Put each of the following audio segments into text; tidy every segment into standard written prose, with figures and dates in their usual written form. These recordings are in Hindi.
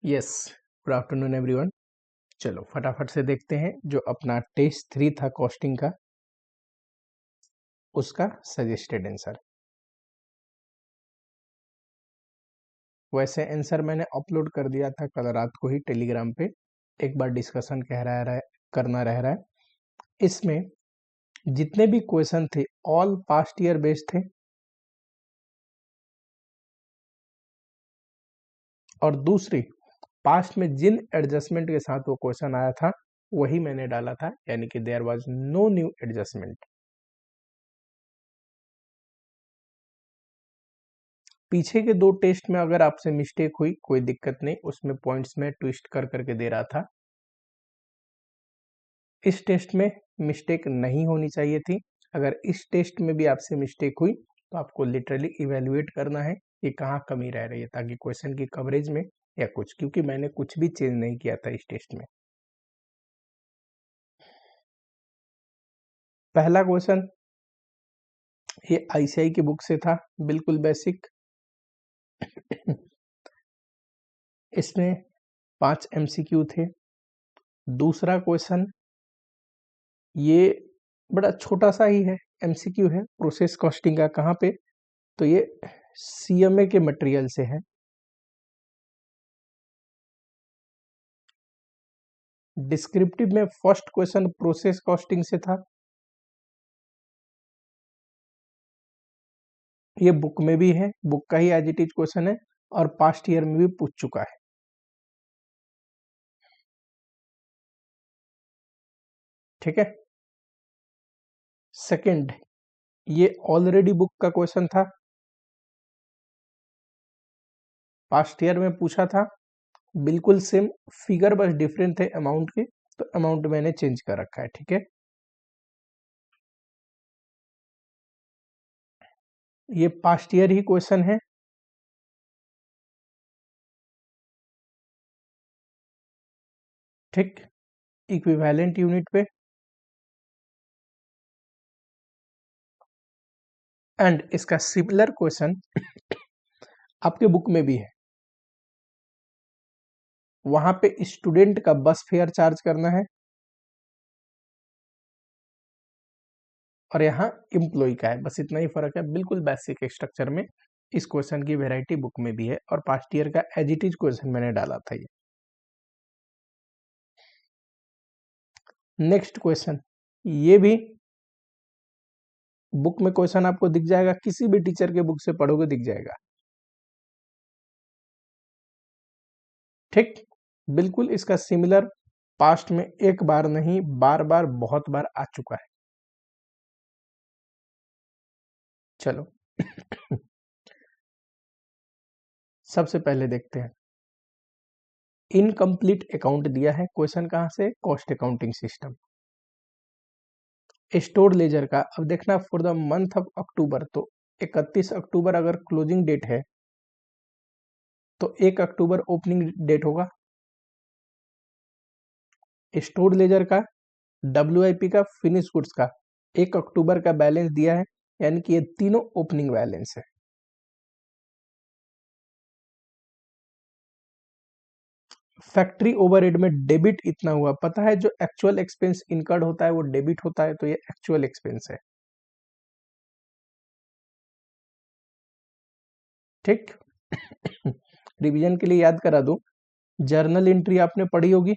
Yes, good afternoon everyone. चलो फटाफट से देखते हैं जो अपना टेस्ट 3 था कॉस्टिंग का, उसका सजेस्टेड आंसर। वैसे आंसर मैंने अपलोड कर दिया था कल रात को ही टेलीग्राम पे, एक बार डिस्कशन करना रह रहा है। इसमें जितने भी क्वेश्चन थे ऑल पास्ट ईयर बेस्ड थे, और दूसरी पास्ट में जिन एडजस्टमेंट के साथ वो क्वेश्चन आया था वही मैंने डाला था, यानी कि there was no new adjustment. पीछे के 2 टेस्ट में अगर आपसे मिस्टेक हुई कोई दिक्कत नहीं, उसमें पॉइंट्स में ट्विस्ट कर करके दे रहा था। इस टेस्ट में मिस्टेक नहीं होनी चाहिए थी। अगर इस टेस्ट में भी आपसे मिस्टेक हुई तो आपको लिटरली इवेल्युएट करना है कि कहाँ कमी रह रही है, ताकि क्वेश्चन की कवरेज में या कुछ, क्योंकि मैंने कुछ भी चेंज नहीं किया था इस टेस्ट में। पहला क्वेश्चन ये आईसीआई की बुक से था, बिल्कुल बेसिक। इसमें 5 एमसीक्यू थे। दूसरा क्वेश्चन ये बड़ा छोटा सा ही है, एमसीक्यू है, प्रोसेस कॉस्टिंग का। कहाँ पे? तो ये सीएमए के मटेरियल से है। डिस्क्रिप्टिव में फर्स्ट क्वेश्चन प्रोसेस कॉस्टिंग से था। ये बुक में भी है, बुक का ही एज इट इज क्वेश्चन है, और पास्ट ईयर में भी पूछ चुका है। ठीक है। सेकंड, ये ऑलरेडी बुक का क्वेश्चन था, पास्ट ईयर में पूछा था, बिल्कुल सेम फिगर, बस डिफरेंट थे अमाउंट के, तो अमाउंट मैंने चेंज कर रखा है। ठीक है। ये पास्ट ईयर ही क्वेश्चन है। ठीक, इक्विवेलेंट यूनिट पे। एंड इसका सिमिलर क्वेश्चन आपके बुक में भी है। वहां पे स्टूडेंट का बस फेयर चार्ज करना है, और यहाँ एम्प्लॉय का है, बस इतना ही फर्क है, बिल्कुल बेसिक स्ट्रक्चर में। इस क्वेश्चन की वैरायटी बुक में भी है, और पास्ट ईयर का एज इट इज क्वेश्चन मैंने डाला था ये। नेक्स्ट क्वेश्चन, ये भी बुक में क्वेश्चन आपको दिख जाएगा, किसी भी टीचर के बुक से पढ़ोगे दिख जाएगा। ठीक, बिल्कुल इसका सिमिलर, पास्ट में एक बार नहीं बार बार बहुत बार आ चुका है। चलो सबसे पहले देखते हैं, इनकम्प्लीट अकाउंट दिया है, क्वेश्चन कहां से? Cost accounting system. Store laser का अब देखना, for the month of October, तो 31 अक्टूबर अगर क्लोजिंग डेट है तो 1 अक्टूबर ओपनिंग डेट होगा। स्टोर लेजर का, डब्ल्यूआईपी का, फिनिश गुड्स का 1 अक्टूबर का बैलेंस दिया है, यानी कि ये तीनों ओपनिंग बैलेंस है। फैक्ट्री ओवरहेड में डेबिट इतना हुआ, पता है जो एक्चुअल एक्सपेंस इनकर्ड होता है वो डेबिट होता है, तो ये एक्चुअल एक्सपेंस है। ठीक। रिवीजन के लिए याद करा दूं, जर्नल एंट्री आपने पढ़ी होगी,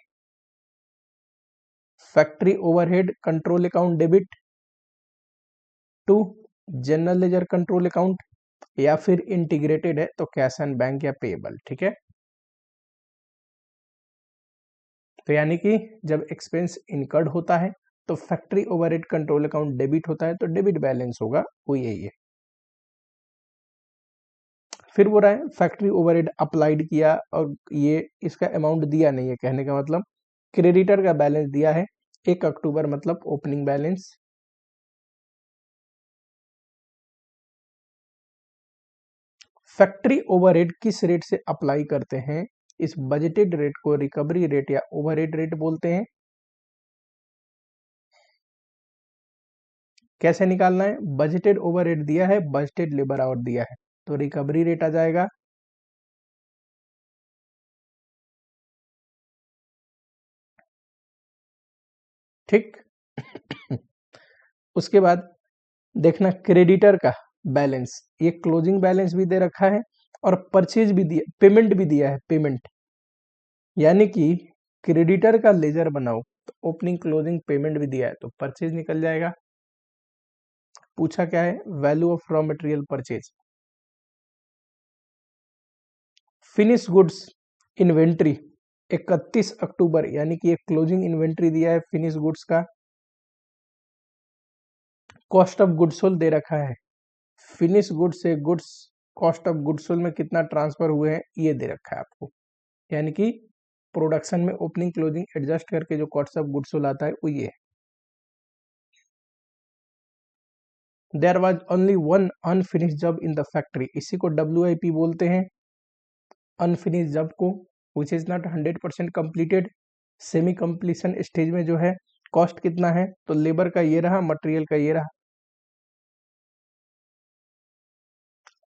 factory overhead control account debit to general ledger control account, या फिर इंटीग्रेटेड है तो कैश एंड बैंक या पेएबल। ठीक है। तो यानी कि जब एक्सपेंस इनकर्ड होता है तो factory overhead control account debit होता है, तो डेबिट बैलेंस होगा, वो यही है। फिर बोल रहा है फैक्ट्री ओवरहेड अप्लाइड किया, और ये इसका अमाउंट दिया नहीं है, कहने का मतलब क्रेडिटर का बैलेंस दिया है 1 अक्टूबर, मतलब ओपनिंग बैलेंस। फैक्ट्री ओवरहेड किस रेट से अप्लाई करते हैं? इस बजटेड रेट को रिकवरी रेट या ओवरहेड रेट बोलते हैं। कैसे निकालना है? बजटेड ओवरहेड दिया है, बजटेड लेबर आवर दिया है, तो रिकवरी रेट आ जाएगा ठीक। उसके बाद देखना क्रेडिटर का बैलेंस, ये क्लोजिंग बैलेंस भी दे रखा है और परचेज भी दिया, पेमेंट भी दिया है, पेमेंट, यानी कि क्रेडिटर का लेजर बनाओ तो ओपनिंग क्लोजिंग पेमेंट भी दिया है तो परचेज निकल जाएगा। पूछा क्या है, value of raw material purchase. Finish goods inventory 31 अक्टूबर, यानी कि एक क्लोजिंग इन्वेंट्री दिया है फिनिश गुड्स का। कॉस्ट ऑफ गुड्स सोल्ड दे रखा है, फिनिश गुड्स से goods cost of goods sold में कितना ट्रांसफर हुए हैं ये दे रखा है आपको, यानी कि प्रोडक्शन में ओपनिंग क्लोजिंग एडजस्ट करके जो कॉस्ट ऑफ गुड्स सोल्ड आता है वो ये है। There was only one unfinish job in the factory, इसी को WIP बोलते हैं, अनफिनिश जॉब को, which is not 100% completed. Semi completion stage में जो है कॉस्ट कितना है, तो लेबर का ये रहा, मटेरियल का ये रहा।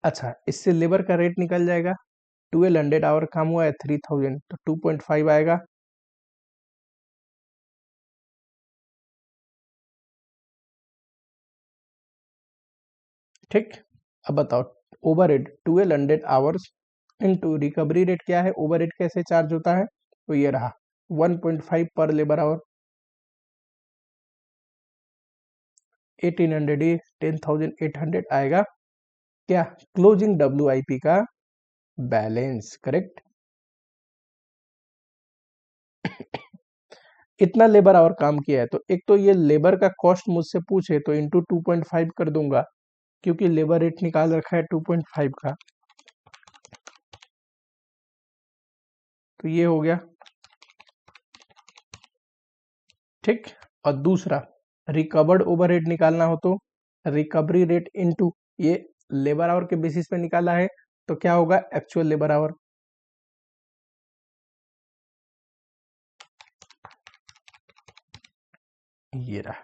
अच्छा, इससे लेबर का रेट निकल जाएगा, 1200 आवर काम हुआ है 3000, तो 2.5 आएगा। ठीक, अब बताओ overhead 1200 hours into recovery rate क्या है, ओवरहेड कैसे चार्ज होता है, तो ये रहा 1.5 पर लेबर आवर, 1800 ये 10,800 आएगा क्या, क्लोजिंग WIP का बैलेंस, करेक्ट। इतना लेबर आवर काम किया है तो एक तो ये लेबर का कॉस्ट मुझसे पूछे तो इंटू 2.5 कर दूंगा, क्योंकि लेबर रेट निकाल रखा है 2.5 का, तो ये हो गया। ठीक, और दूसरा रिकवर्ड ओवरहेड निकालना हो तो रिकवरी रेट इनटू ये लेबर आवर के बेसिस पे निकाला है तो क्या होगा, एक्चुअल लेबर आवर। ये रहा,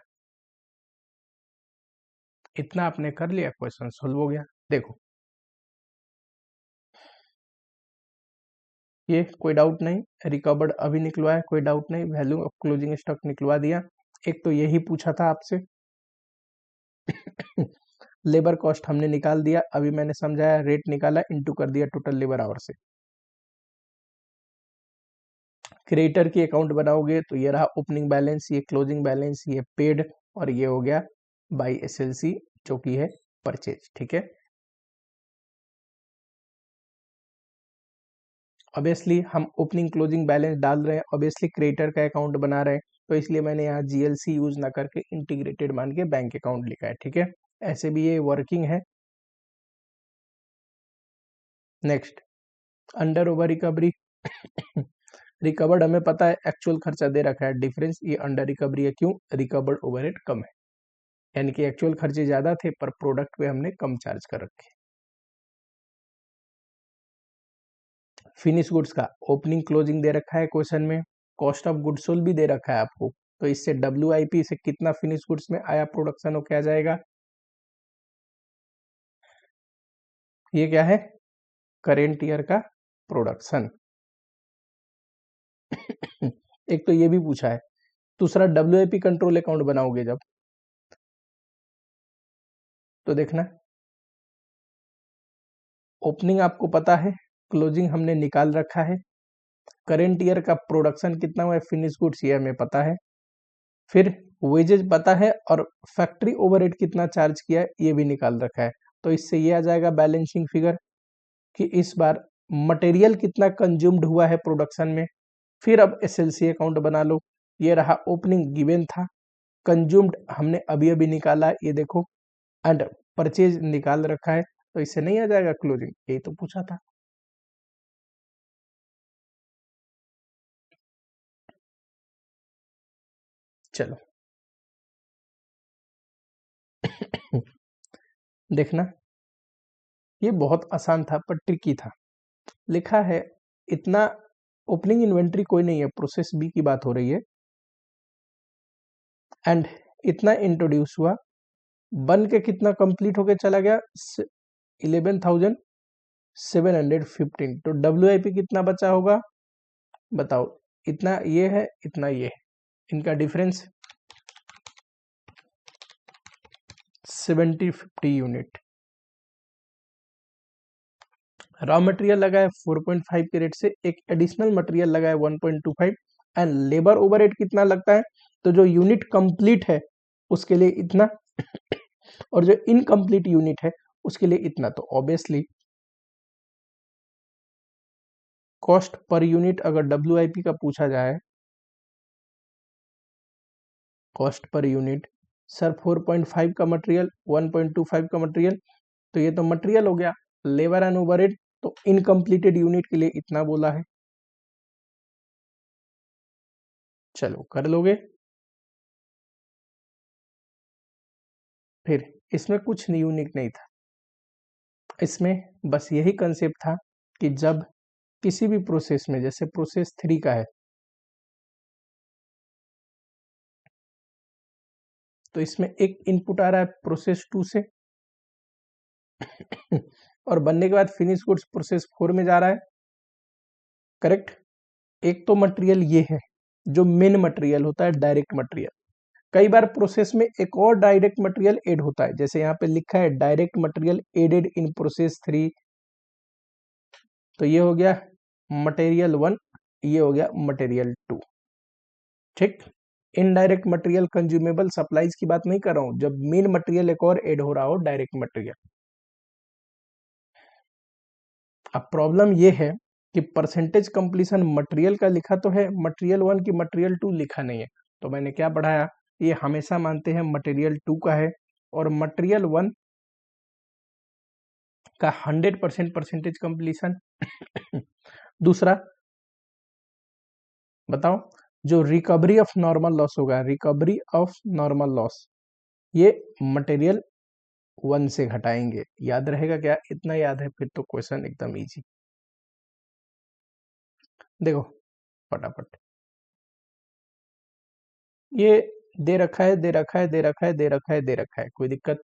इतना आपने कर लिया, क्वेश्चन सोल्व हो गया। देखो ये कोई डाउट नहीं, रिकवर्ड अभी निकलवाया, कोई डाउट नहीं, वैल्यू ऑफ क्लोजिंग स्टॉक निकलवा दिया। एक तो यही पूछा था आपसे। लेबर कॉस्ट हमने निकाल दिया, अभी मैंने समझाया, रेट निकाला, इनटू कर दिया टोटल लेबर आवर से। क्रेडिटर की अकाउंट बनाओगे तो ये रहा ओपनिंग बैलेंस, ये क्लोजिंग बैलेंस, ये पेड, और ये हो गया बाय SLC जो कि है परचेज। ठीक है, ऑब्वियसली हम ओपनिंग क्लोजिंग बैलेंस डाल रहे हैं, ऑब्वियसली क्रेडिटर का अकाउंट बना रहे हैं, तो इसलिए मैंने यहाँ GLC यूज ना करके इंटीग्रेटेड मान के बैंक अकाउंट लिखा है। ठीक है, ऐसे भी ये वर्किंग है। Next, under over recovery. Recovered हमें पता है, एक्चुअल खर्चा दे रखा है, डिफरेंस ये अंडर रिकवरी है, क्यों, रिकवर्ड ओवरहेड कम है, यानी कि एक्चुअल खर्चे ज्यादा थे पर प्रोडक्ट पे हमने कम चार्ज कर रखे। फिनिश गुड्स का ओपनिंग क्लोजिंग दे रखा है क्वेश्चन में, कॉस्ट ऑफ गुड्स सोल्ड भी दे रखा है आपको, तो इससे WIP से कितना फिनिश गुड्स में आया प्रोडक्शन हो क्या जाएगा, ये क्या है, करेंट ईयर का प्रोडक्शन। एक तो ये भी पूछा है। दूसरा WIP कंट्रोल अकाउंट बनाओगे जब, तो देखना ओपनिंग आपको पता है, क्लोजिंग हमने निकाल रखा है, करेंट ईयर का प्रोडक्शन कितना हुआ है फिनिश गुड्स ये हमें पता है, फिर वेजेज पता है, और फैक्ट्री ओवरहेड कितना चार्ज किया है ये भी निकाल रखा है, तो इससे ये आ जाएगा बैलेंसिंग फिगर कि इस बार मटेरियल कितना कंज्यूम्ड हुआ है प्रोडक्शन में। फिर अब SLC अकाउंट बना लो, ये रहा ओपनिंग गिवन था, कंज्यूम्ड हमने अभी अभी निकाला है, ये देखो, एंड परचेज निकाल रखा है, तो इससे नहीं आ जाएगा क्लोजिंग, यही तो पूछा था। चलो देखना, ये बहुत आसान था पर ट्रिकी था। लिखा है इतना, ओपनिंग इन्वेंट्री कोई नहीं है, प्रोसेस बी की बात हो रही है, एंड इतना इंट्रोड्यूस हुआ, बन के कितना कंप्लीट होके चला गया 11,715, तो WIP कितना बचा होगा बताओ, इतना ये है, इतना ये है, इनका डिफरेंस 70-50 यूनिट। रॉ मटेरियल लगा है 4.5 के रेट से, एक एडिशनल मटेरियल लगा है 1.25 एंड लेबर ओवरहेड कितना लगता है, तो जो यूनिट कंप्लीट है उसके लिए इतना और जो इनकम्प्लीट यूनिट है उसके लिए इतना। तो ऑब्वियसली कॉस्ट पर यूनिट अगर WIP का पूछा जाए, कॉस्ट पर यूनिट, सर 4.5 का मटेरियल 1.25 का मटेरियल, तो ये तो मटेरियल हो गया। लेबर एंड ओवरहेड तो इनकम्प्लीटेड यूनिट के लिए इतना बोला है। चलो कर लोगे। फिर इसमें कुछ यूनिक नहीं था, इसमें बस यही कंसेप्ट था कि जब किसी भी प्रोसेस में, जैसे प्रोसेस 3 का है, तो इसमें एक इनपुट आ रहा है प्रोसेस 2 से और बनने के बाद फिनिश गुड्स प्रोसेस 4 में जा रहा है, करेक्ट। एक तो मटेरियल ये है जो मेन मटेरियल होता है, डायरेक्ट मटेरियल। कई बार प्रोसेस में एक और डायरेक्ट मटेरियल ऐड होता है, जैसे यहाँ पे लिखा है direct material added in process 3, तो ये हो गया मटेरियल 1, ये हो गया मटेरियल 2, ठीक। इनडायरेक्ट मटेरियल कंज्यूमेबल सप्लाईज की बात नहीं कर रहा हूं, जब मेन मटेरियल एक और ऐड हो रहा हो, डायरेक्ट मटेरियल। अब प्रॉब्लम ये है कि परसेंटेज कंप्लीशन मटेरियल का लिखा तो है, मटेरियल 1 की मटेरियल 2 लिखा नहीं है। तो मैंने क्या पढ़ाया, ये हमेशा मानते हैं मटेरियल 2 का है और मटेरियल 1 का 100% परसेंटेज कंप्लीशन। दूसरा बताओ, जो रिकवरी ऑफ नॉर्मल लॉस होगा, रिकवरी ऑफ नॉर्मल लॉस, ये मटेरियल 1 से घटाएंगे। याद रहेगा क्या? इतना याद है फिर तो क्वेश्चन एकदम इजी। देखो फटाफट, ये दे रखा है, दे रखा है, दे रखा है, दे रखा है, दे रखा है, कोई दिक्कत?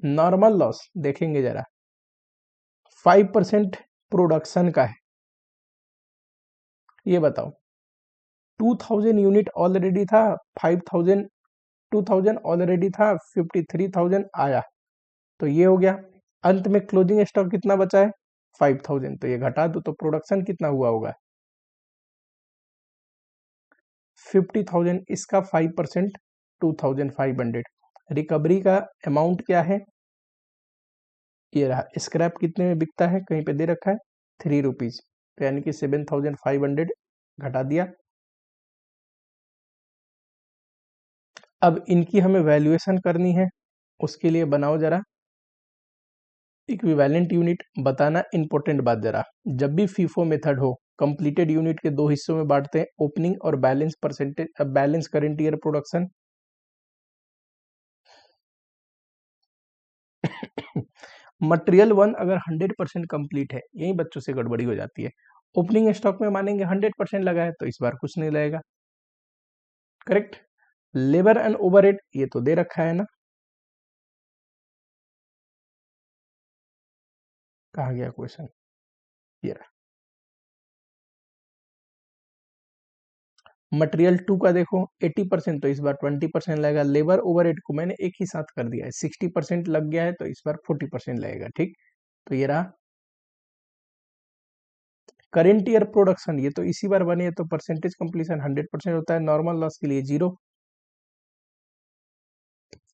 नॉर्मल लॉस देखेंगे जरा, 5% प्रोडक्शन का है, ये बताओ 2000 यूनिट ऑलरेडी था, 5000 2000 ऑलरेडी था, 53,000 आया, तो ये हो गया। अंत में क्लोजिंग स्टॉक कितना बचा है? 5000, तो ये घटा दो तो प्रोडक्शन कितना हुआ होगा? 50,000, इसका 5% 2500। रिकवरी का अमाउंट क्या है? ये रहा। स्क्रैप कितने में बिकता है? कहीं पे दे रखा है 3 रुपीज, तो यानी कि 7500 घटा दिया। अब इनकी हमें वैल्यूएशन करनी है, उसके लिए बनाओ जरा इक्विवेलेंट यूनिट। बताना इंपॉर्टेंट बात जरा, जब भी फीफो मेथड हो, कंप्लीटेड यूनिट के दो हिस्सों में बांटते हैं, ओपनिंग और balance percentage, balance current year production. Material 1 अगर 100% कंप्लीट है, यही बच्चों से गड़बड़ी हो जाती है। ओपनिंग स्टॉक में मानेंगे 100% लगा है, तो इस बार कुछ नहीं लगेगा, करेक्ट। लेबर एंड ओवरहेड ये तो दे रखा है ना, कहा गया क्वेश्चन? ये रहा। मटेरियल 2 का देखो 80%, तो इस बार 20% लगेगा। लेबर ओवरहेड को मैंने एक ही साथ कर दिया है, 60% लग गया है, तो इस बार 40% लगेगा, ठीक। तो ये रहा करेंट ईयर प्रोडक्शन, ये तो इसी बार बने है, तो परसेंटेज कंप्लीशन 100% होता है। नॉर्मल लॉस के लिए 0,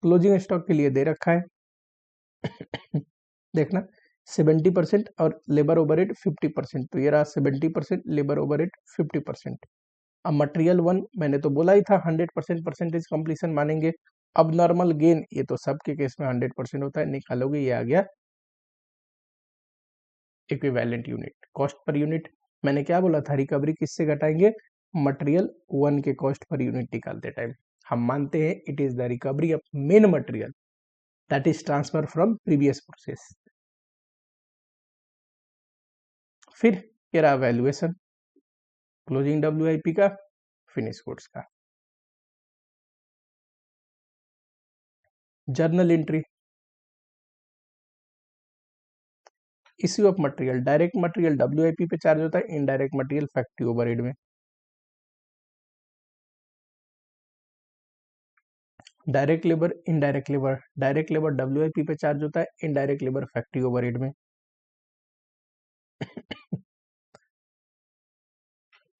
क्लोजिंग स्टॉक के लिए दे रखा है देखना 70% और लेबर ओवरहेड 50%, तो ये रहा 70%, लेबर ओवरहेड 50%। अब मटेरियल 1 मैंने तो बोला ही था 100% परसेंटेज कंप्लीशन मानेंगे। अब नॉर्मल गेन, ये तो सबके केस में 100% होता है, निकालोगे ये आ गया equivalent unit. Cost per unit मैंने क्या बोला था, रिकवरी किससे घटाएंगे? मटेरियल 1 के कॉस्ट पर यूनिट निकालते टाइम हम मानते हैं it is the recovery of main material that is transfer from previous process. फिर ये रहा वैल्यूएशन, क्लोजिंग WIP का, फिनिश गुड्स का। Journal entry, issue of material, direct material WIP पे चार्ज होता है, इनडायरेक्ट मटेरियल फैक्ट्री ओवरहेड में। Direct labour, indirect labour, direct labour WIP पे चार्ज होता है, इनडायरेक्ट लेबर फैक्ट्री ओवरहेड में।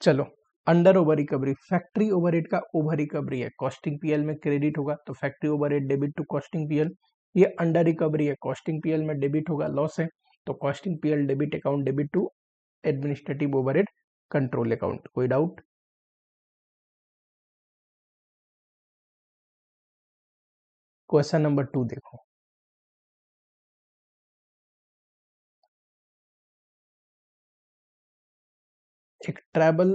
चलो, under over recovery, factory overhead का ओवर रिकवरी है, कॉस्टिंग PL में क्रेडिट होगा तो factory overhead debit to costing PL। ये अंडर रिकवरी है, कॉस्टिंग PL में डेबिट होगा, लॉस है तो costing PL debit account debit to administrative overhead control account. कोई डाउट? क्वेश्चन नंबर 2 देखो, एक ट्रैवल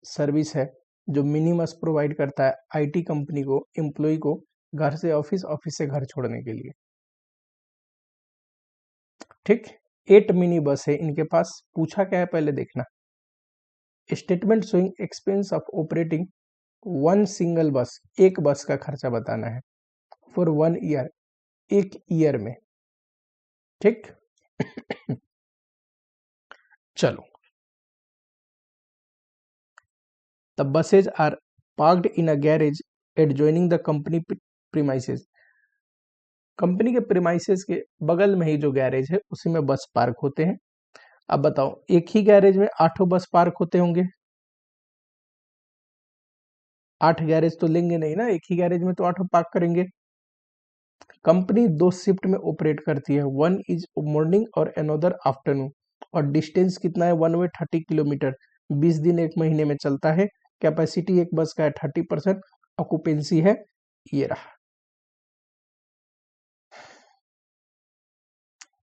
सर्विस है जो मिनिमस प्रोवाइड करता है IT कंपनी को, एम्प्लॉय को घर से ऑफिस, ऑफिस से घर छोड़ने के लिए। ठीक, 8 मिनी बस है इनके पास। पूछा क्या है पहले देखना, statement showing expense of operating one single बस, एक बस का खर्चा बताना है फॉर 1 ईयर, एक ईयर में। ठीक चलो, the buses are parked in a garage adjoining the company premises, company के प्रीमाइसेस के बगल में ही जो गैरेज है उसी में बस पार्क होते हैं। अब बताओ, एक ही गैरेज में 8 बस पार्क होते होंगे? 8 गैरेज तो लेंगे नहीं ना, एक ही गैरेज में तो 8 पार्क करेंगे। कंपनी 2 शिफ्ट में ऑपरेट करती है, वन इज मॉर्निंग और अनदर आफ्टरनून, और डिस्टेंस कितना है, 1 वे 30 किलोमीटर, 20 दिन एक महीने में चलता है। कैपेसिटी एक बस का है 30%, ऑक्यूपेंसी है ये रहा।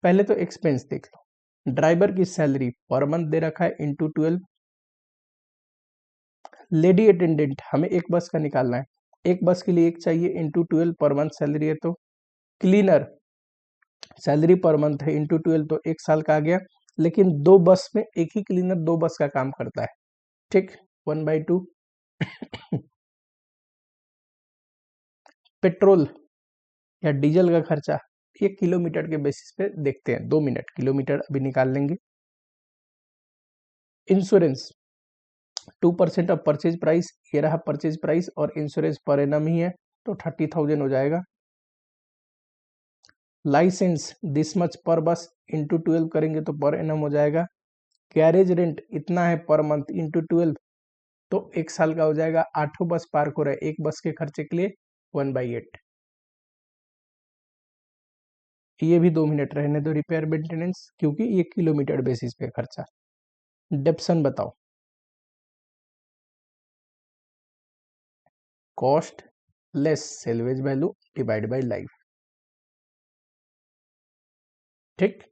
पहले तो एक्सपेंस देख लो, ड्राइवर की सैलरी पर मंथ दे रखा है इंटू 12। लेडी अटेंडेंट हमें एक बस का निकालना है, एक बस के लिए एक चाहिए, इंटू 12 पर मंथ सैलरी है। तो क्लीनर सैलरी पर मंथ है, इंटू 12 तो एक साल का आ गया। लेकिन 2 बस में एक ही क्लीनर 2 बस का काम करता है। ठीक, 1/2। पेट्रोल या डीजल का खर्चा, ये किलोमीटर के बेसिस पे देखते हैं, 2 मिनट, किलोमीटर अभी निकाल लेंगे। इंश्योरेंस 2% ऑफ परचेज प्राइस, ये रहा परचेज प्राइस, और इंश्योरेंस पर एनम ही है तो 30,000 हो जाएगा। लाइसेंस दिस मच पर बस, इंटू 12 करेंगे तो पर एनम हो जाएगा। गैरेज रेंट इतना है पर मंथ, इंटू 12 तो एक साल का हो जाएगा। 8 बस पार्क हो रहा है, एक बस के खर्चे के लिए 1/8। ये भी 2 मिनट रहने दो, रिपेयर मेंटेनेंस, क्योंकि ये किलोमीटर बेसिस पे खर्चा। डेप्सन बताओ, cost less salvage value divide by life. ठीक,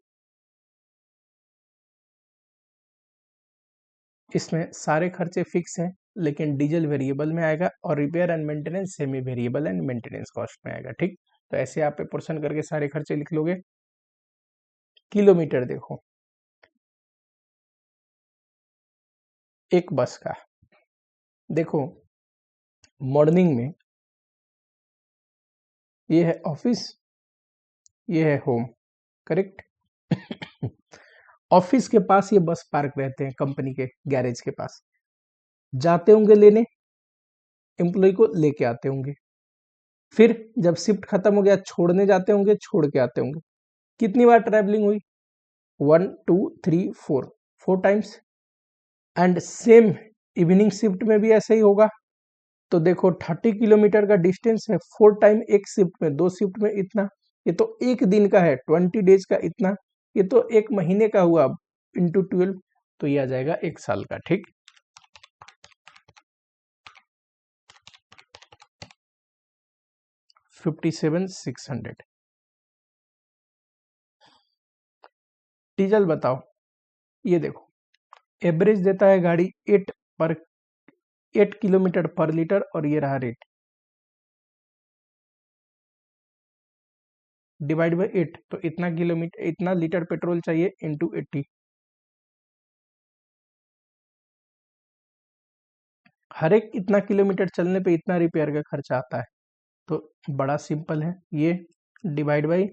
इसमें सारे खर्चे फिक्स हैं, लेकिन डीजल वेरिएबल में आएगा और repair and maintenance semi variable and maintenance cost में आएगा। ठीक, तो ऐसे आप पोर्शन करके सारे खर्चे लिख लोगे। किलोमीटर देखो, एक बस का देखो, मॉर्निंग में ये है ऑफिस, ये है होम, करेक्ट। ऑफिस के पास ये बस पार्क रहते हैं, कंपनी के गैरेज के पास, जाते होंगे लेने, एम्प्लॉय को लेके आते होंगे, फिर जब शिफ्ट खत्म हो गया छोड़ने जाते होंगे, छोड़ के आते होंगे। कितनी बार ट्रैवलिंग हुई, 1 2 3 4, 4 times. And same evening shift में भी ऐसे ही होगा। तो देखो 30 किलोमीटर का डिस्टेंस है, 4 टाइम एक शिफ्ट में, 2 शिफ्ट में इतना, ये तो एक दिन का है, 20 डेज का इतना, ये तो एक महीने का हुआ, इंटू 12 तो ये आ जाएगा एक साल का। ठीक, $57,600। डीजल बताओ, ये देखो एवरेज देता है गाड़ी 8 किलोमीटर पर लीटर, और ये रहा रेट, डिवाइड बाई 8 तो इतना किलोमीटर, इतना लीटर पेट्रोल चाहिए, इंटू 80। हर एक इतना किलोमीटर चलने पे इतना रिपेयर का खर्चा आता है। तो बड़ा सिंपल है ये, डिवाइड बाई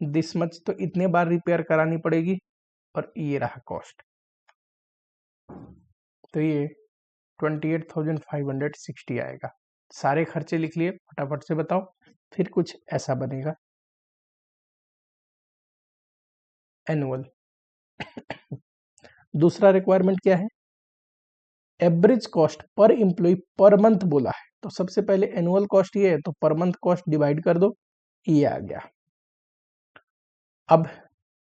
दिस मच, तो इतने बार रिपेयर करानी पड़ेगी, और ये रहा कॉस्ट, तो ये 28,560 आएगा। सारे खर्चे लिख लिए, फटाफट से बताओ। फिर कुछ ऐसा बनेगा एनुअल। दूसरा रिक्वायरमेंट क्या है, average cost per employee per month बोला है, तो सबसे पहले एनुअल कॉस्ट ये है, तो पर मंथ कॉस्ट डिवाइड कर दो, ये आ गया। अब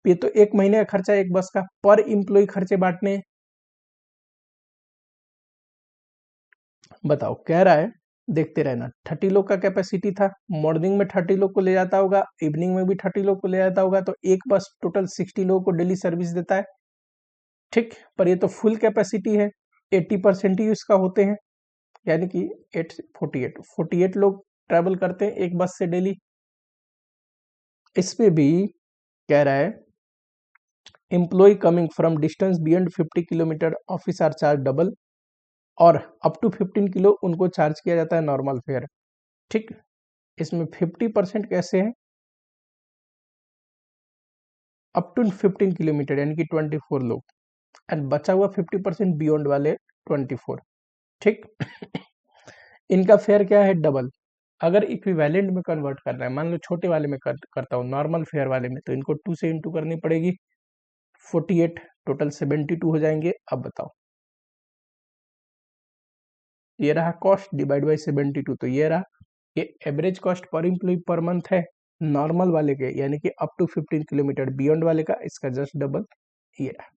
ये तो एक महीने का खर्चा एक बस का, पर एम्प्लॉय खर्चे बांटने, बताओ क्या रहा है, देखते रहना। 30 लोग का कैपेसिटी था, मॉर्निंग में 30 लोग को ले जाता होगा, इवनिंग में भी 30 लोग को ले जाता होगा, तो एक बस टोटल 60 लोगों को डेली सर्विस देता है, ठीक। पर ये तो फुल कैपेसिटी है, 80% ही इसका होते हैं, यानी कि 48 लोग ट्रैवल करते हैं एक बस से डेली। इसमें भी कह रहा है employee coming from distance beyond 50 kilometre office are charge double, और अप टू 15 किलो उनको चार्ज किया जाता है नॉर्मल फेयर, ठीक। इसमें 50% कैसे है, अप टू 15 किलोमीटर यानी कि 24 लोग, एंड बचा हुआ 50% बियॉन्ड वाले 24, ठीक। इनका फेयर क्या है, डबल। अगर इक्विवेलेंट में कन्वर्ट करना है, मान लो छोटे वाले में करता हूँ नॉर्मल फेयर वाले में, तो इनको 2 से इंटू करनी पड़ेगी, 48 टोटल 72 हो जाएंगे। अब बताओ, ये रहा कॉस्ट डिवाइड बाई 72, तो ये रहा, ये average cost per employee per month है नॉर्मल वाले के, यानी कि अप टू 15 किलोमीटर, बियॉन्ड वाले का इसका जस्ट डबल ये रहा।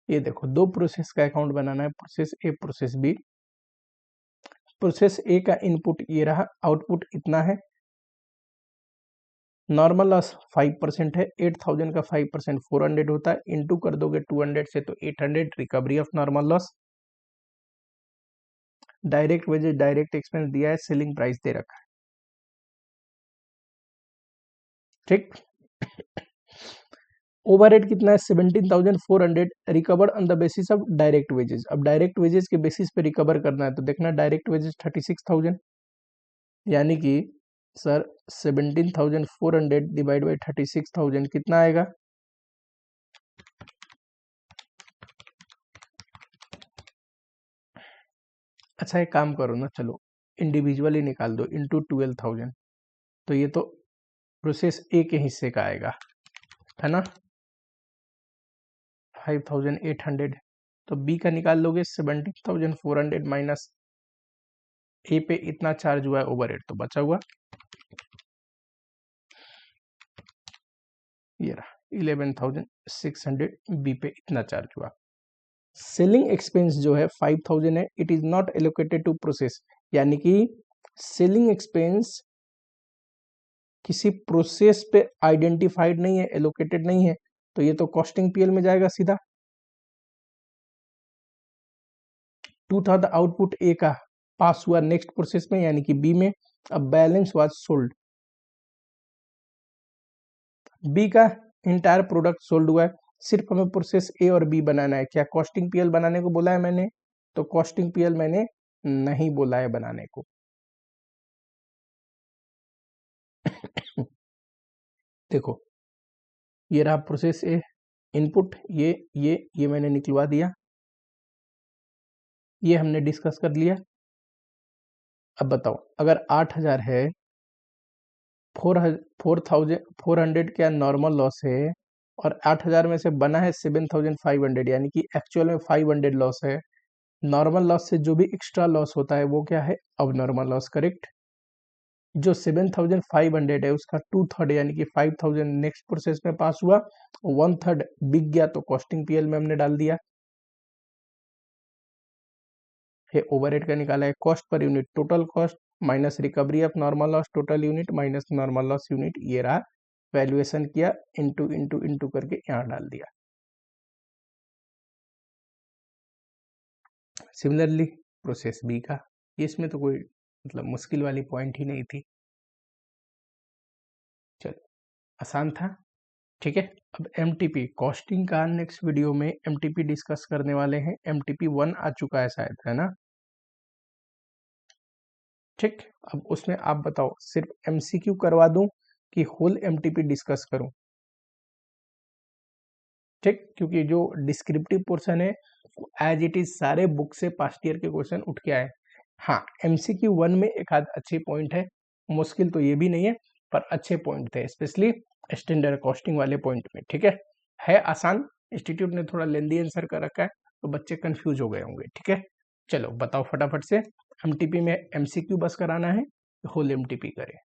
ये देखो, दो प्रोसेस का अकाउंट बनाना है, process A process B. Process A का इनपुट ये रहा, आउटपुट इतना है, नॉर्मल लॉस 5% है, 8000 का 5% 400 होता है, इनटू कर दोगे 200 से तो 800 recovery of normal loss. Direct wages direct expense दिया है, सेलिंग प्राइस दे रखा है, ठीक। ओवरहेड कितना है, 17,400 recovered on the basis of direct wages. अब डायरेक्ट वेजेस के बेसिस पे रिकवर करना है, तो देखना डायरेक्ट वेजेस 36,000, यानी कि सर 17,400 डिवाइड बाई 36,000 कितना आएगा, अच्छा एक काम करो ना, चलो इंडिविजुअली निकाल दो, इंटू 12,000, तो ये तो प्रोसेस ए के हिस्से का आएगा, है ना, 5,800। तो बी का निकाल लोगे, 17,400 माइनस ए पे इतना चार्ज हुआ है ओवरहेड, तो बचा हुआ ये रहा 11,600, बी पे इतना चार्ज हुआ। सेलिंग एक्सपेंस जो है 5,000 है, it is not allocated to process, यानी कि सेलिंग एक्सपेंस किसी प्रोसेस पे आइडेंटिफाइड नहीं है, एलोकेटेड नहीं है, तो ये तो कॉस्टिंग पीएल में जाएगा सीधा। 2 था द आउटपुट ए का, पास हुआ नेक्स्ट प्रोसेस में यानी कि बी में, अब बैलेंस वाज सोल्ड, बी का इंटायर प्रोडक्ट सोल्ड हुआ है, सिर्फ हमें प्रोसेस ए और बी बनाना है। क्या कॉस्टिंग पीएल बनाने को बोला है मैंने, तो कॉस्टिंग पीएल मैंने नहीं बोला है बनाने को। देखो ये रहा प्रोसेस ए, इनपुट ये मैंने निकलवा दिया, ये हमने डिस्कस कर लिया। अब बताओ, अगर 8,000 है, 4,400 क्या नॉर्मल लॉस है, और 8,000 में से बना है 7,500, यानी कि एक्चुअल में 500 लॉस है। नॉर्मल लॉस से जो भी एक्स्ट्रा लॉस होता है वो क्या है, अब नॉर्मल लॉस, करेक्ट। जो 7,500 है उसका 2/3 यानी कि 5,000 नेक्स्ट प्रोसेस में पास हुआ, 1/3 बिक गया, तो कॉस्टिंग पीएल में हमने डाल दिया। ये ओवरहेड का निकाला है, cost per unit total cost minus recovery of normal loss total unit minus normal loss unit, ये रहा, वैल्यूएशन किया, इनटू इनटू इनटू करके यहाँ डाल दिया। सिमिलरली प्रोसेस बी का, इसमें तो कोई मतलब मुश्किल वाली पॉइंट ही नहीं थी, चलो आसान था, ठीक है। अब एमटीपी कॉस्टिंग का नेक्स्ट वीडियो में एमटीपी डिस्कस करने वाले हैं, एमटीपी 1 आ चुका है शायद, है ना, ठीक। अब उसमें आप बताओ सिर्फ एमसीक्यू करवा दूं कि होल एमटीपी डिस्कस करूं, ठीक, क्योंकि जो डिस्क्रिप्टिव पोर्शन है एज इट इज सारे बुक से पास्ट ईयर के क्वेश्चन उठ के आए। हाँ, MCQ 1 में एक आध अच्छे पॉइंट है, मुश्किल तो ये भी नहीं है पर अच्छे पॉइंट थे, स्पेशली स्टैंडर्ड कॉस्टिंग वाले पॉइंट में। ठीक है आसान, इंस्टीट्यूट ने थोड़ा लेंदी आंसर कर रखा है तो बच्चे कंफ्यूज हो गए होंगे। ठीक है, चलो बताओ फटाफट से, MTP में MCQ बस कराना है, होल MTP करें।